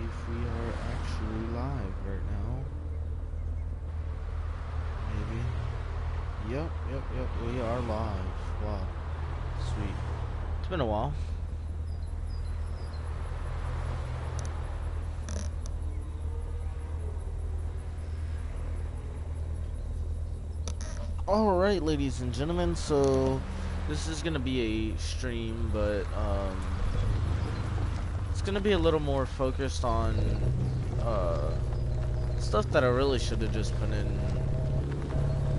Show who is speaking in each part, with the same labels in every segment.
Speaker 1: if we are actually live right now. Maybe. Yep. We are live. Wow. Sweet. It's been a while. Alright, ladies and gentlemen, so this is gonna be a stream, but it's gonna be a little more focused on stuff that I really should have just put in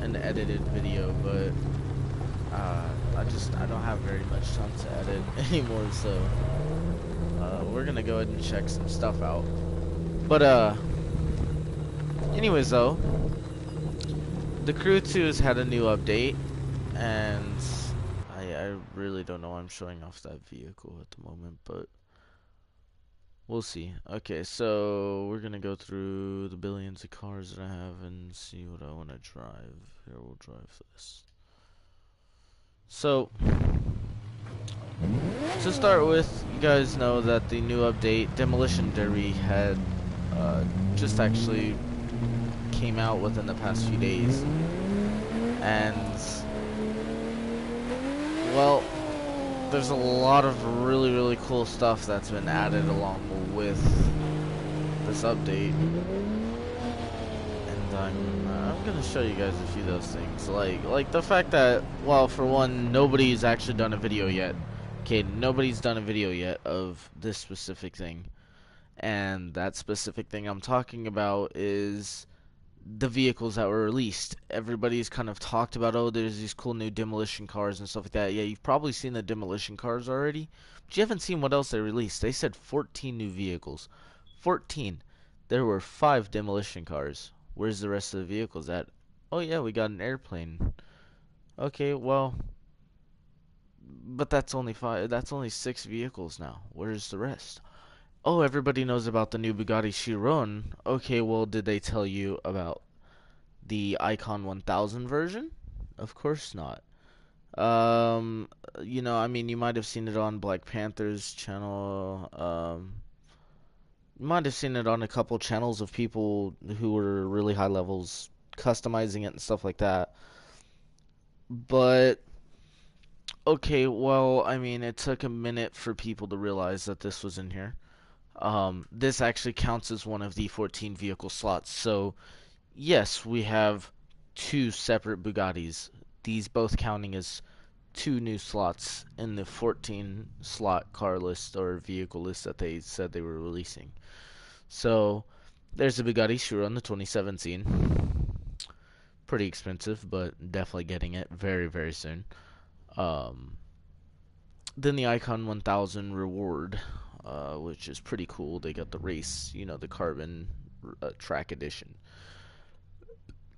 Speaker 1: an edited video, but I don't have very much time to edit anymore, so we're gonna go ahead and check some stuff out. But anyways though, the Crew 2 has had a new update, and I really don't know why I'm showing off that vehicle at the moment, but we'll see. Okay, so we're gonna go through the billions of cars that I have and see what I want to drive. Here, we'll drive this. So, to start with, you guys know that the new update, Demolition Derby, had just actually came out within the past few days. And, well, there's a lot of really cool stuff that's been added along with this update. And I'm gonna show you guys a few of those things. Like the fact that, well, for one, nobody's actually done a video yet. Okay, nobody's done a video yet of this specific thing. And that specific thing I'm talking about is the vehicles that were released. Everybody's kind of talked about, oh, there's these cool new demolition cars and stuff like that. Yeah, you've probably seen the demolition cars already, but you haven't seen what else they released. They said 14 new vehicles. 14. There were 5 demolition cars. Where's the rest of the vehicles at? Oh yeah, we got an airplane. Okay, well, but that's only 5. That's only 6 vehicles now. Where's the rest? Oh, everybody knows about the new Bugatti Chiron. Okay, well, did they tell you about the Icon 1000 version? Of course not. You know, I mean, you might have seen it on Black Panther's channel. You might have seen it on a couple channels of people who were really high levels customizing it and stuff like that. But okay, well, I mean, it took a minute for people to realize that this was in here. This actually counts as one of the 14 vehicle slots. So, yes, we have 2 separate Bugattis. These both counting as 2 new slots in the 14 slot car list or vehicle list that they said they were releasing. So, there's a Bugatti Chiron, the 2017. Pretty expensive, but definitely getting it very soon. Then the Icon 1000 Reward, which is pretty cool. They got the race, you know, the carbon track edition.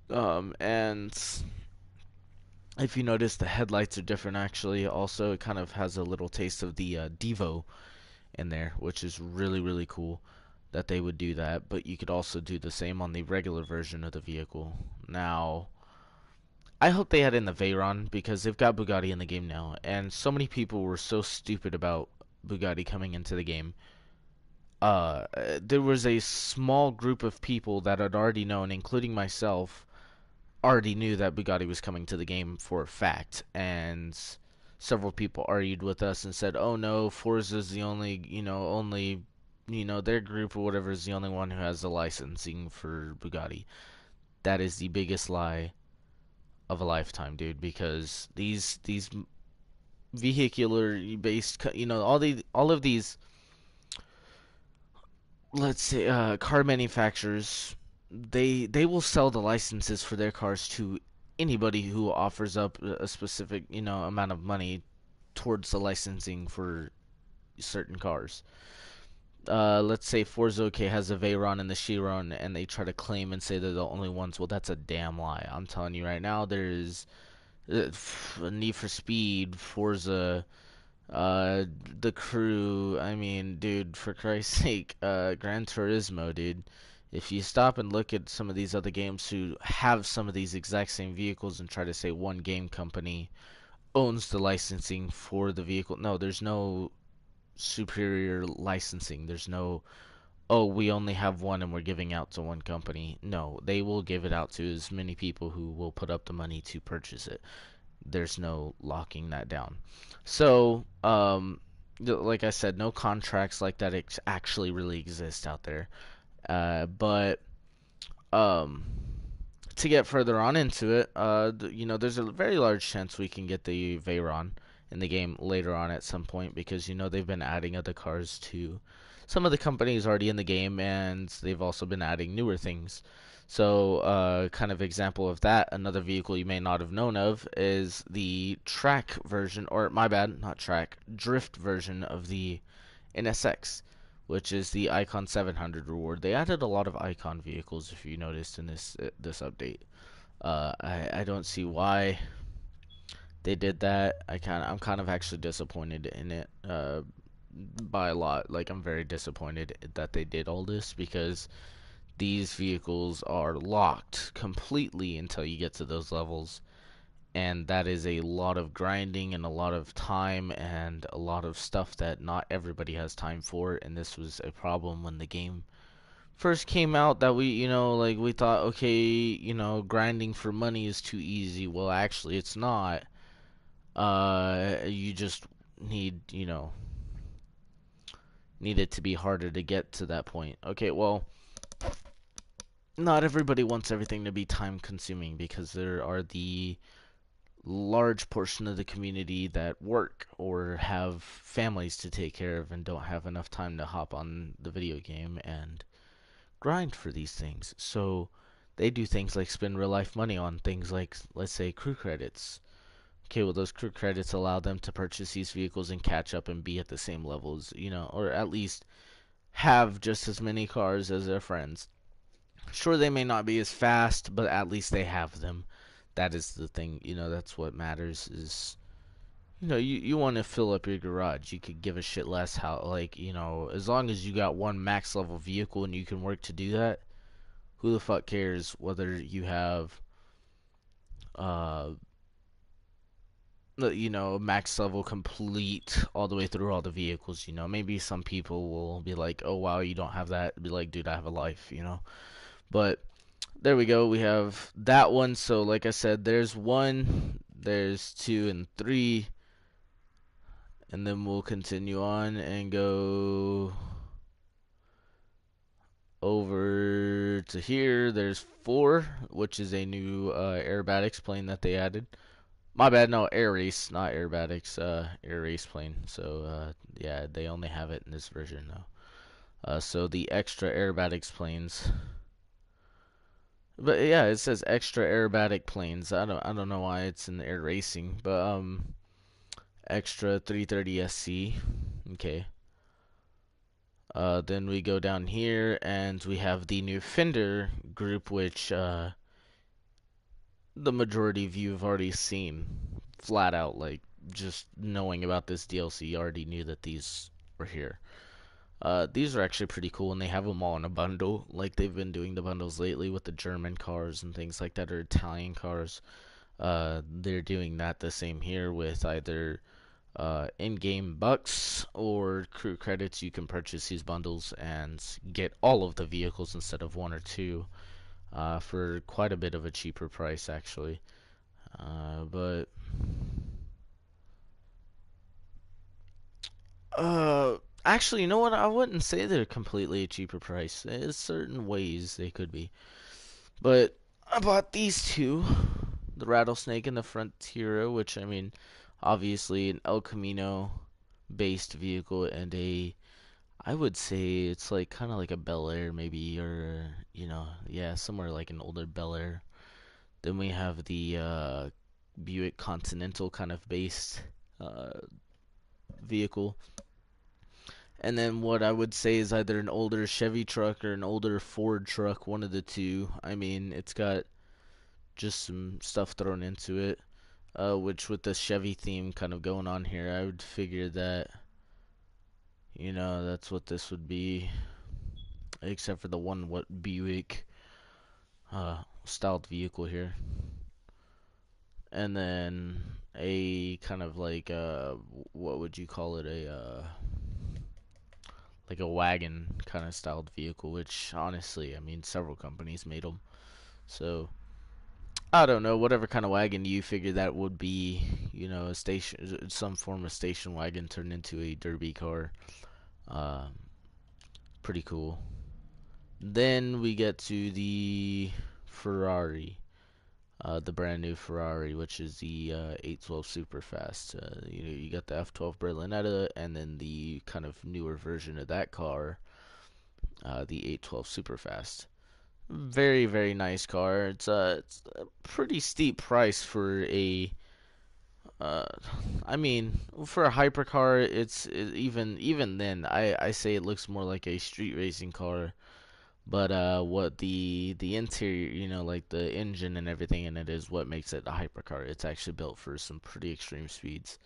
Speaker 1: And if you notice, the headlights are different actually. Also, it kind of has a little taste of the Devo in there, which is really cool that they would do that. But you could also do the same on the regular version of the vehicle. Now, I hope they had in the Veyron, because they've got Bugatti in the game now, and so many people were so stupid about Bugatti coming into the game. There was a small group of people that had already known, including myself, already knew that Bugatti was coming to the game for a fact, and several people argued with us and said, oh no, Forza's the only, their group or whatever is the only one who has the licensing for Bugatti. That is the biggest lie of a lifetime, dude, because these vehicular based, all of these, let's say, car manufacturers, they will sell the licenses for their cars to anybody who offers up a specific, amount of money towards the licensing for certain cars. Let's say Forza OK has a Veyron and the Chiron, and they try to claim and say they're the only ones. Well, that's a damn lie. I'm telling you right now, there's Need for Speed, Forza, the Crew. I mean, dude, for Christ's sake, Gran Turismo, dude. If you stop and look at some of these other games who have some of these exact same vehicles and try to say one game company owns the licensing for the vehicle, no, there's no superior licensing. There's no, oh, we only have one and we're giving out to one company. No, they will give it out to as many people who will put up the money to purchase it. There's no locking that down. So, like I said, no contracts like that actually really exist out there. But um, to get further on into it, there's a very large chance we can get the Veyron in the game later on at some point because they've been adding other cars to some of the companies already in the game, and they've also been adding newer things. So, kind of example of that, another vehicle you may not have known of is the track version, or my bad, not track, drift version of the NSX, which is the Icon 700 reward. They added a lot of Icon vehicles, if you noticed in this update. I don't see why they did that. I'm kind of actually disappointed in it. By a lot. Like, I'm very disappointed that they did all this because these vehicles are locked completely until you get to those levels, and that is a lot of grinding and a lot of time and a lot of stuff that not everybody has time for. And this was a problem when the game first came out, that we thought, okay, grinding for money is too easy. Well, actually it's not. You just need it to be harder to get to that point. Okay, well, not everybody wants everything to be time consuming because there are the large portion of the community that work or have families to take care of and don't have enough time to hop on the video game and grind for these things. So they do things like spend real life money on things like, let's say, crew credits. Okay, well, those crew credits allow them to purchase these vehicles and catch up and be at the same levels, or at least have just as many cars as their friends. Sure, they may not be as fast, but at least they have them. That is the thing, that's what matters is, you want to fill up your garage. You could give a shit less how, like, as long as you got one max level vehicle and you can work to do that, who the fuck cares whether you have, uh, max level complete all the way through all the vehicles, maybe some people will be like, oh wow, you don't have that. Be like, dude, I have a life, but there we go. We have that one. So like I said, there's 1, there's 2 and 3, and then we'll continue on and go over to here. There's 4, which is a new aerobatics plane that they added. My bad, no, air race, not aerobatics, air race plane. So yeah, they only have it in this version though. So the extra aerobatics planes. But yeah, it says extra aerobatic planes. I don't know why it's in the air racing, but extra 330 SC. Okay. Then we go down here and we have the new Fender Group, which the majority of you have already seen flat out. Like, just knowing about this DLC, you already knew that these were here. These are actually pretty cool, and they have them all in a bundle, like they've been doing the bundles lately with the German cars and things like that, or Italian cars. They're doing that the same here with either in-game bucks or crew credits. You can purchase these bundles and get all of the vehicles instead of 1 or 2 for quite a bit of a cheaper price, actually. But actually, you know what? I wouldn't say they're completely a cheaper price. There's certain ways they could be. But I bought these 2, the Rattlesnake and the Frontiera, which, I mean, obviously an El Camino based vehicle, and I would say it's like kind of like a Bel Air maybe, or, yeah, somewhere like an older Bel Air. Then we have the Buick Continental kind of based vehicle. And then what I would say is either an older Chevy truck or an older Ford truck, one of the two. I mean, it's got just some stuff thrown into it, which with the Chevy theme kind of going on here, I would figure that, that's what this would be, except for the one what Buick styled vehicle here. And then a kind of like, what would you call it, a like a wagon kind of styled vehicle, which honestly, I mean, several companies made them. So I don't know, whatever kind of wagon you figure that would be, you know, a station, some form of station wagon turned into a derby car. Um, Pretty cool. Then we get to the Ferrari, the brand new Ferrari, which is the 812 Superfast. You got the F12 Berlinetta, and then the kind of newer version of that car, the 812 Superfast. Very, very nice car. It's a pretty steep price for a uh, I mean, for a hypercar, even then, I say it looks more like a street racing car. But what the interior, you know, like the engine and everything in it is what makes it a hypercar. It's actually built for some pretty extreme speeds.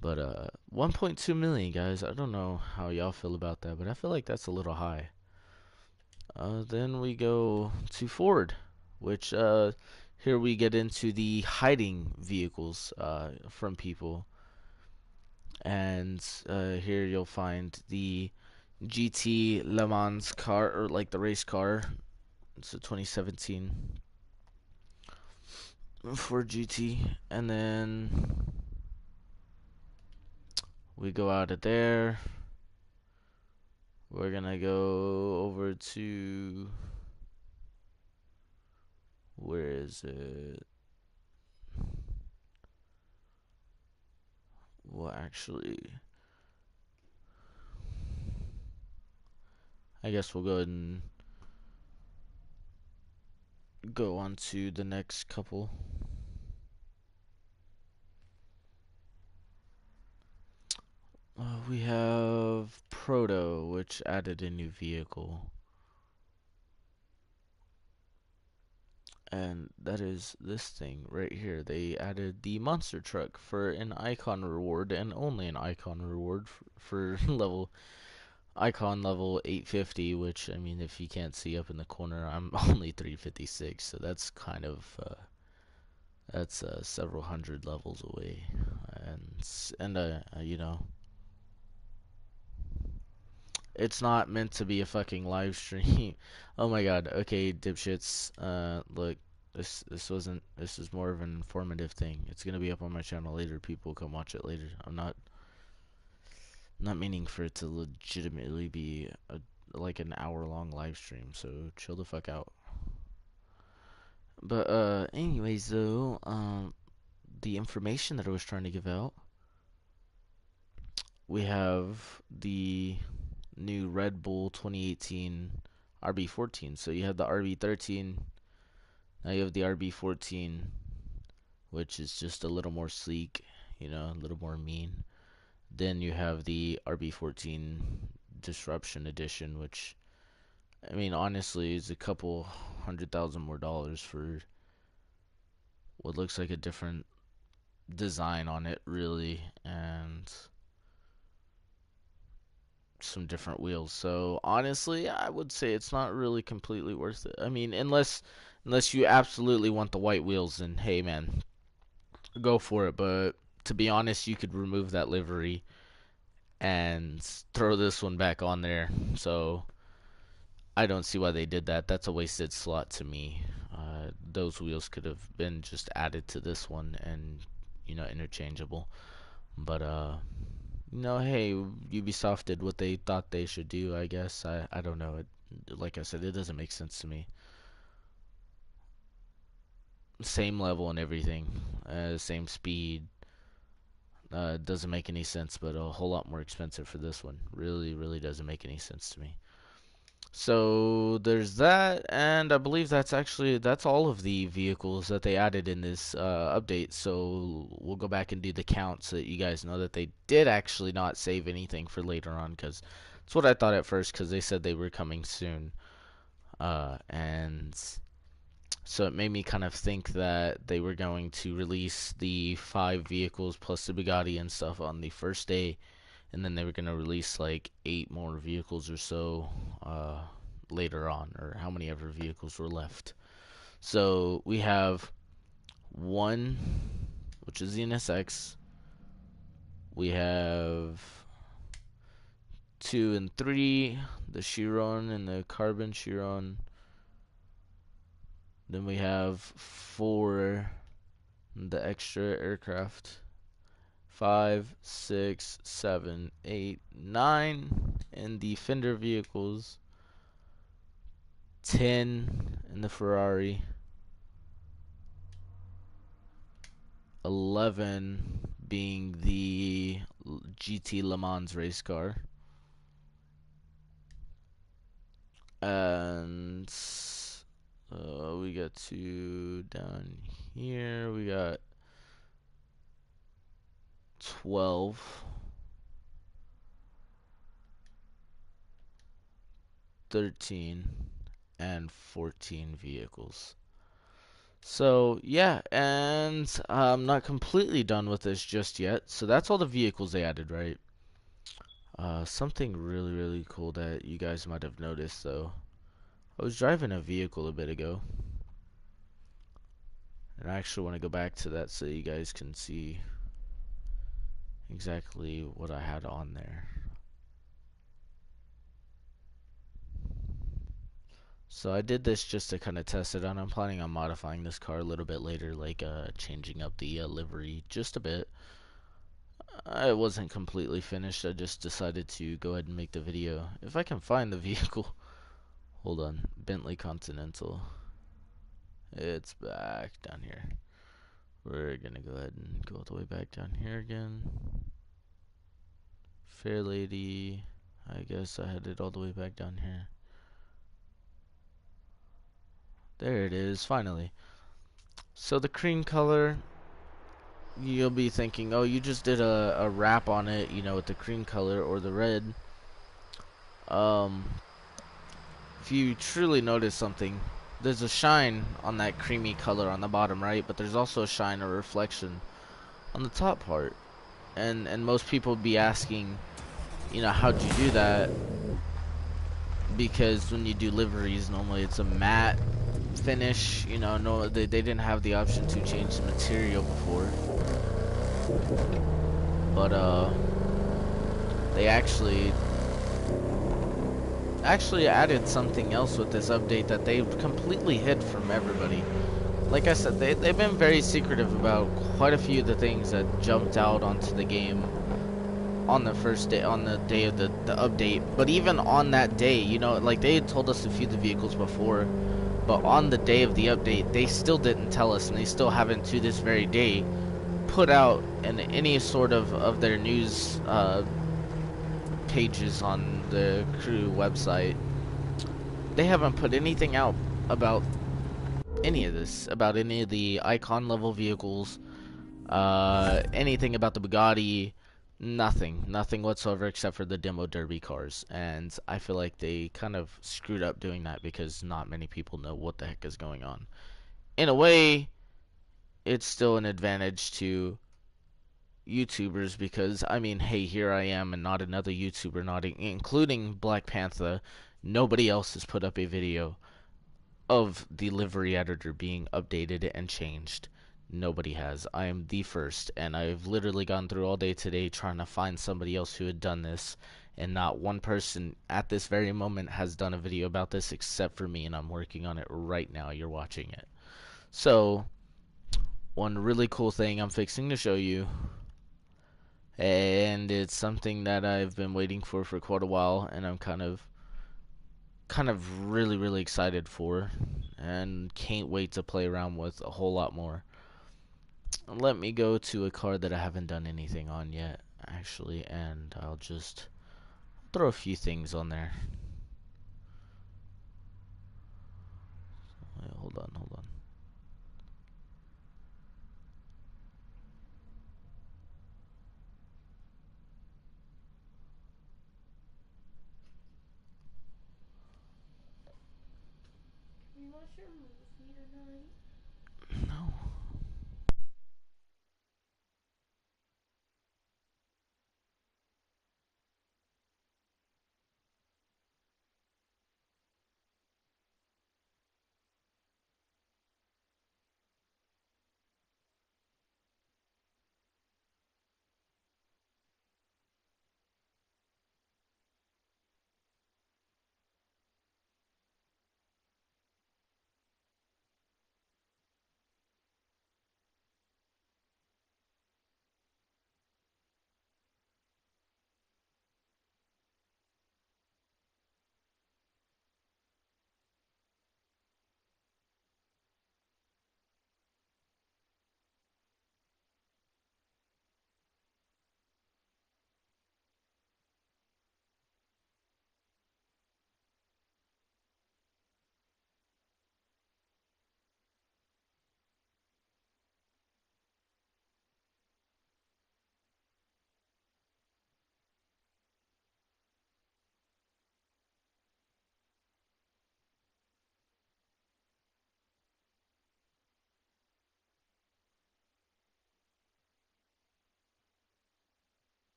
Speaker 1: But 1.2 million, guys. I don't know how y'all feel about that, but I feel like that's a little high. Then we go to Ford, which here we get into the hiding vehicles from people. And here you'll find the GT Le Mans car, or like the race car. It's a 2017 Ford GT. And then we go out of there. We're gonna go over to, where is it? Well, actually, I guess we'll go ahead and go on to the next couple. We have Proto, which added a new vehicle. And that is this thing right here. They added the monster truck for an icon reward, and only an icon reward for icon level 850, which, I mean, if you can't see up in the corner, I'm only 356, so that's kind of that's several hundred levels away. And you know, it's not meant to be a fucking live stream. Oh my god. Okay, dipshits. Look, this is more of an informative thing. It's gonna be up on my channel later. People come watch it later. I'm not meaning for it to legitimately be like an hour-long live stream. So chill the fuck out. But anyways though, the information that I was trying to give out, we have the new Red Bull 2018 RB14. So you have the RB13, now you have the RB14, which is just a little more sleek, you know, a little more mean. Then you have the RB14 Disruption Edition, which, I mean, honestly, is a couple $100,000 more for what looks like a different design on it, really, and some different wheels. So honestly, I would say it's not really completely worth it. I mean, unless you absolutely want the white wheels, then hey man, go for it. But to be honest, you could remove that livery and throw this one back on there. So I don't see why they did that. That's a wasted slot to me. Those wheels could have been just added to this one and, you know, interchangeable. But you know, hey, Ubisoft did what they thought they should do, I guess. I don't know. Like I said, it doesn't make sense to me. Same level and everything, same speed. Doesn't make any sense, but a whole lot more expensive for this one. Really, really doesn't make any sense to me. So there's that, and I believe that's all of the vehicles that they added in this update. So we'll go back and do the count so that you guys know that they did actually not save anything for later on, because that's what I thought at first, because they said they were coming soon. And so it made me kind of think that they were going to release the 5 vehicles plus the Bugatti and stuff on the first day, and then they were going to release like 8 more vehicles or so later on, or how many ever vehicles were left. So we have 1, which is the NSX. We have 2 and 3, the Chiron and the carbon Chiron. Then we have 4, the extra aircraft. 5, 6, 7, 8, 9 in the Fender vehicles. 10 in the Ferrari. 11 being the GT Le Mans race car. And we got 2 down here. We got 12, 13, and 14 vehicles. So yeah, and I'm not completely done with this just yet. So that's all the vehicles they added, right? Something really cool that you guys might have noticed though. I was driving a vehicle a bit ago, and I actually want to go back to that so you guys can see exactly what I had on there. So I did this just to kind of test it out. I'm planning on modifying this car a little bit later, like changing up the livery just a bit. It wasn't completely finished. I just decided to go ahead and make the video. If I can find the vehicle. Hold on. Bentley Continental. It's back down here. We're gonna go ahead and go all the way back down here again. Fair Lady. I guess I had it all the way back down here. There it is, finally. So the cream color, you'll be thinking, oh, you just did a wrap on it, you know, with the cream color or the red. If you truly notice something, there's a shine on that creamy color on the bottom right, but there's also a shine or reflection on the top part. And most people would be asking, you know, how'd you do that? Because when you do liveries, normally it's a matte finish, you know. No, they didn't have the option to change the material before, but they actually added something else with this update that they completely hid from everybody. Like I said, they've been very secretive about quite a few of the things that jumped out onto the game on the first day, on the day of the update. But even on that day, you know, like they had told us a few of the vehicles before, but on the day of the update, they still didn't tell us, and they still haven't to this very day put out in any sort of their news pages on the crew website. They haven't put anything out about any of this, about any of the icon level vehicles, anything about the Bugatti. Nothing whatsoever except for the demo derby cars. And I feel like they kind of screwed up doing that because not many people know what the heck is going on. In a way, it's still an advantage to YouTubers because, I mean, hey, here I am and not another YouTuber, not including Black Panther. Nobody else has put up a video of the livery editor being updated and changed. Nobody has. I am the first, and I've literally gone through all day today trying to find somebody else who had done this, and not one person at this very moment has done a video about this except for me, and I'm working on it right now. You're watching it. So, one really cool thing I'm fixing to show you, and it's something that I've been waiting for quite a while, and I'm kind of really excited for, and can't wait to play around with a whole lot more. Let me go to a card that I haven't done anything on yet, actually, and I'll just throw a few things on there. Wait, hold on.
Speaker 2: You watch your movie tonight?
Speaker 1: No.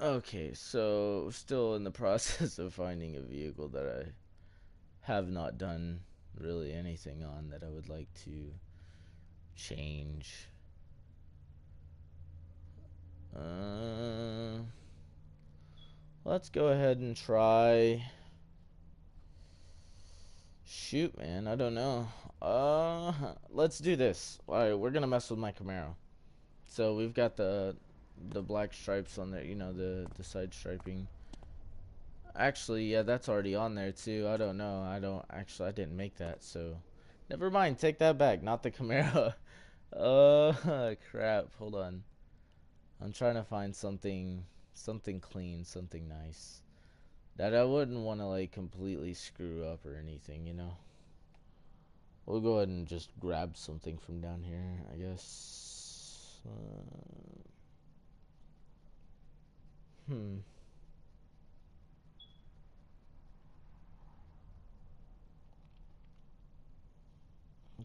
Speaker 1: Okay, so still in the process of finding a vehicle that I have not done really anything on that I would like to change. Uh, let's go ahead and try. Shoot, man, I don't know. Let's do this. All right, we're gonna mess with my Camaro. So we've got the black stripes on there, you know, the side striping. Actually, yeah, that's already on there too. I don't know. I didn't make that, so never mind. Take that back. Not the Camaro. Crap. Hold on. I'm trying to find something clean, something nice that I wouldn't want to like completely screw up or anything, you know. We'll go ahead and just grab something from down here, I guess. Hmm.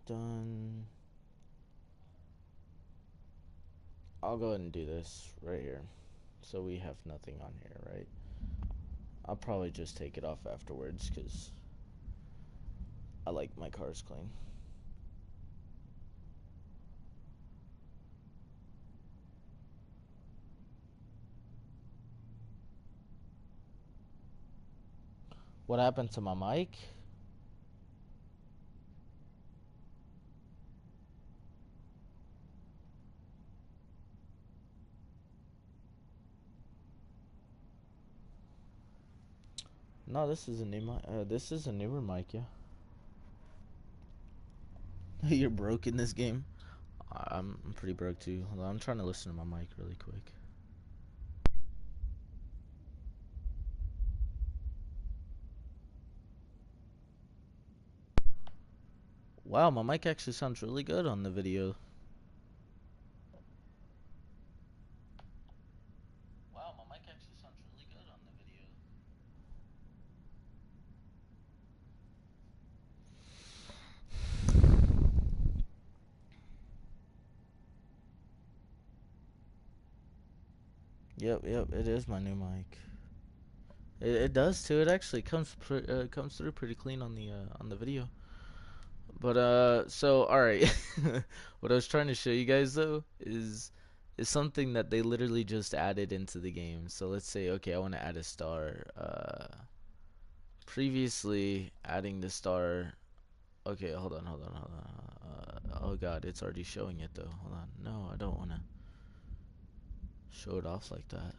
Speaker 1: Done. I'll go ahead and do this right here. So we have nothing on here, right? I'll probably just take it off afterwards because I like my cars clean. What happened to my mic? No, this is a new mic. This is a newer mic, yeah. You're broke in this game. I'm pretty broke too. Hold on, I'm trying to listen to my mic really quick. Wow, my mic actually sounds really good on the video. Wow, my mic actually sounds really good on the video. Yep, it is my new mic. It does too. It actually comes through pretty clean on the video. But so all right, what I was trying to show you guys though is something that they literally just added into the game. So let's say, okay, I want to add a star. Previously adding the star. Okay, hold on. Oh God, it's already showing it though. Hold on. No, I don't want to show it off like that.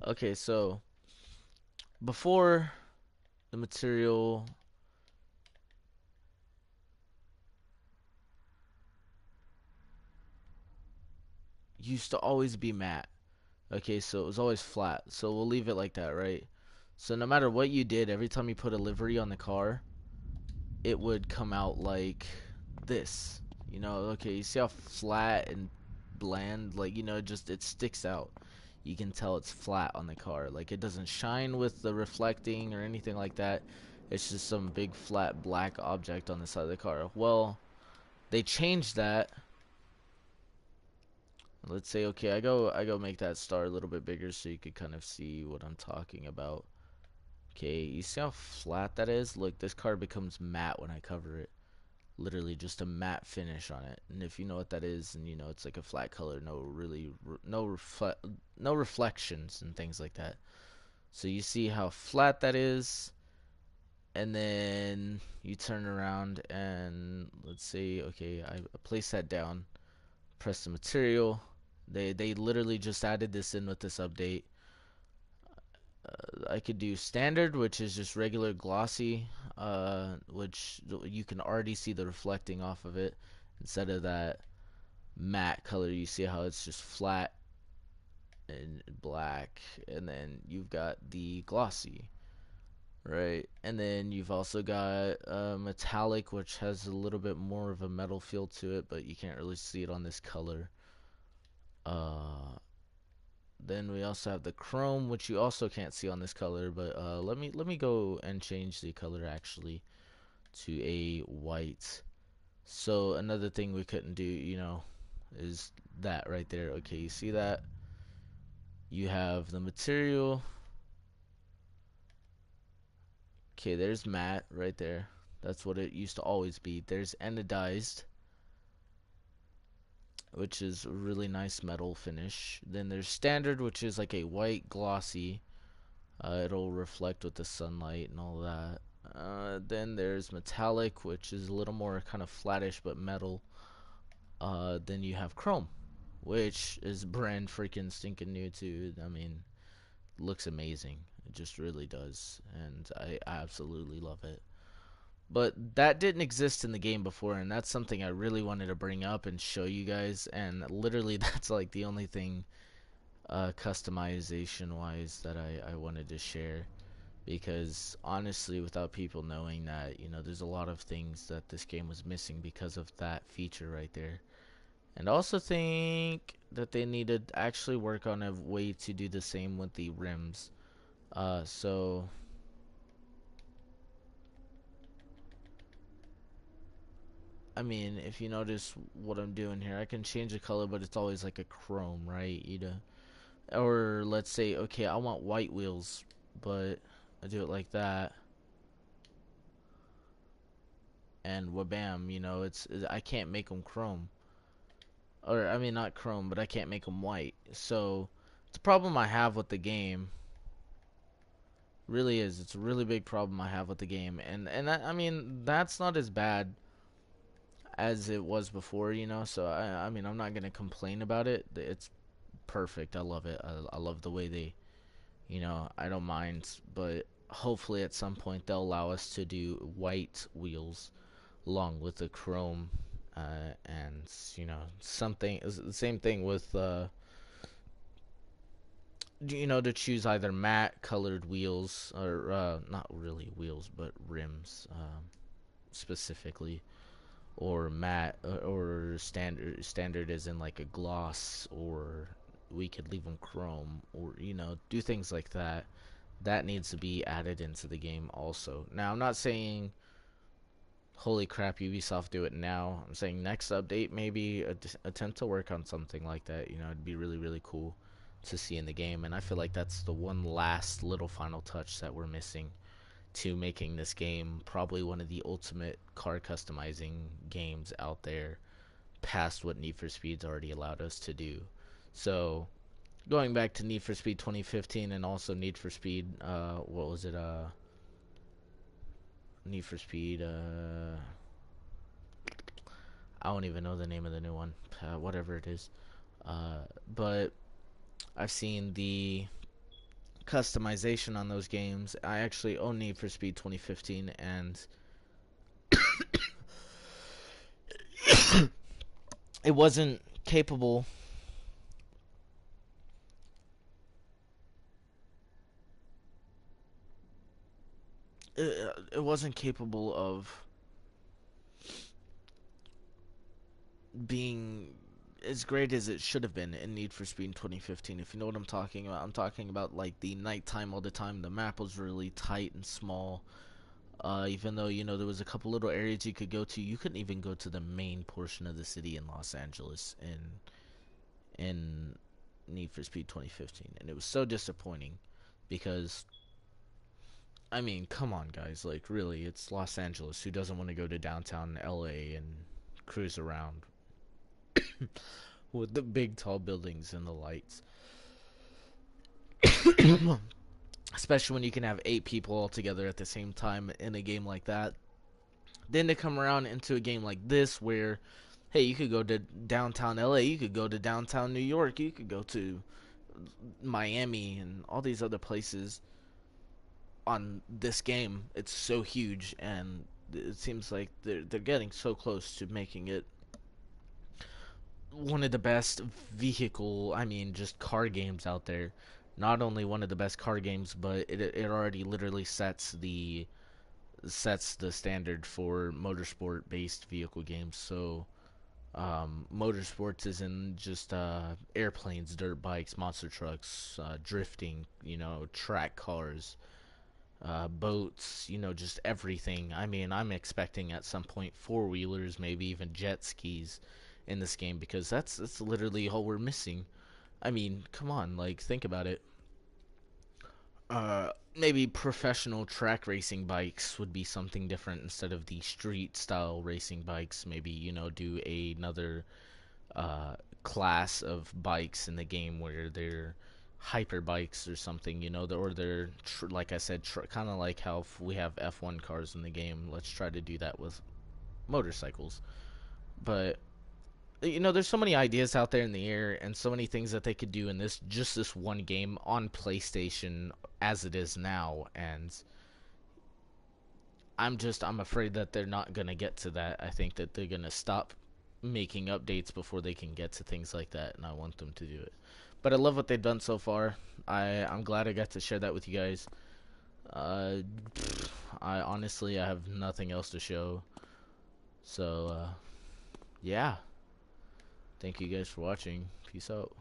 Speaker 1: Okay, so before the material used to always be matte. Okay, so it was always flat. So we'll leave it like that, right? So no matter what you did, every time you put a livery on the car, it would come out like this. You know, okay, you see how flat and bland, like, you know, just it sticks out. You can tell it's flat on the car. Like it doesn't shine with the reflecting or anything like that. It's just some big flat black object on the side of the car. Well, they changed that. Let's say, okay, I go make that star a little bit bigger so you could kind of see what I'm talking about. Okay, you see how flat that is? Look, this car becomes matte when I cover it. Literally just a matte finish on it. And if you know what that is, and you know it's like a flat color, no reflections and things like that. So you see how flat that is, and then you turn around and let's say, okay, I place that down, press the material. They literally just added this in with this update. I could do standard, which is just regular glossy, which you can already see the reflecting off of it, instead of that matte color. You see how it's just flat and black, and then you've got the glossy, right? And then you've also got metallic, which has a little bit more of a metal feel to it, but you can't really see it on this color. Then we also have the chrome, which you also can't see on this color, but let me go and change the color actually to a white. So another thing we couldn't do, you know, is that right there. Okay, you see that? You have the material. Okay, there's matte right there. That's what it used to always be. There's anodized, which is a really nice metal finish. Then there's standard, which is like a white glossy. It'll reflect with the sunlight and all that. Then there's metallic, which is a little more kind of flattish but metal. Then you have chrome, which is brand freaking stinking new too. I mean, looks amazing. It just really does, and I absolutely love it. But that didn't exist in the game before, and that's something I really wanted to bring up and show you guys. And literally, that's like the only thing customization wise that I wanted to share. Because honestly, without people knowing that, there's a lot of things that this game was missing because of that feature right there. And I also think that they need to actually work on a way to do the same with the rims. So I mean, if you notice what I'm doing here, I can change the color, but it's always like a chrome, right? Or let's say, okay, I want white wheels, but I do it like that, and wabam, I can't make them chrome, or I mean not chrome, but I can't make them white. So it's a problem I have with the game. Really is. It's a really big problem I have with the game, and I mean that's not as bad as it was before, So I mean I'm not gonna complain about it. It's perfect. I love it. I love the way they, I don't mind, but hopefully at some point they'll allow us to do white wheels along with the chrome, and something. The same thing with to choose either matte colored wheels or not really wheels but rims, specifically, or matte, or standard as in like a gloss, or we could leave them chrome, or do things like that. That needs to be added into the game also. Now I'm not saying holy crap Ubisoft do it now. I'm saying next update maybe attempt to work on something like that. It'd be really really cool to see in the game, and I feel like that's the one last little final touch that we're missing to making this game probably one of the ultimate car customizing games out there, past what Need for Speed's already allowed us to do. So, going back to Need for Speed 2015 and also Need for Speed, what was it? Need for Speed, I don't even know the name of the new one, whatever it is. But I've seen the customization on those games. I actually own Need for Speed 2015, and it wasn't capable. It wasn't capable of being as great as it should have been in Need for Speed 2015. If you know what I'm talking about, I'm talking about like the nighttime all the time. The map was really tight and small. Even though there was a couple little areas you could go to, you couldn't even go to the main portion of the city in Los Angeles in Need for Speed 2015, and it was so disappointing because I mean, come on, guys, like really, it's Los Angeles. Who doesn't want to go to downtown LA and cruise around with the big tall buildings and the lights? Especially when you can have 8 people all together at the same time in a game like that. Then to come around into a game like this where, hey, you could go to downtown LA, you could go to downtown New York, you could go to Miami and all these other places on this game. It's so huge, and it seems like they're getting so close to making it one of the best vehicle, I mean, just car games out there. Not only one of the best car games, but it already literally sets the standard for motorsport based vehicle games. So motorsports isn't just airplanes, dirt bikes, monster trucks, drifting, track cars, boats, just everything. I mean, I'm expecting at some point four-wheelers, maybe even jet skis in this game, because that's literally all we're missing. I mean, come on, like, think about it. Maybe professional track racing bikes would be something different instead of the street style racing bikes. Maybe, do another class of bikes in the game where they're hyper bikes or something, or they're, like I said, kind of like how we have F1 cars in the game. Let's try to do that with motorcycles. But there's so many ideas out there in the air and so many things that they could do in this one game on PlayStation as it is now, and I'm afraid that they're not going to get to that. I think that they're going to stop making updates before they can get to things like that, and I want them to do it. But I love what they've done so far. I'm glad I got to share that with you guys. Uh, I honestly I have nothing else to show. So yeah. Thank you guys for watching. Peace out.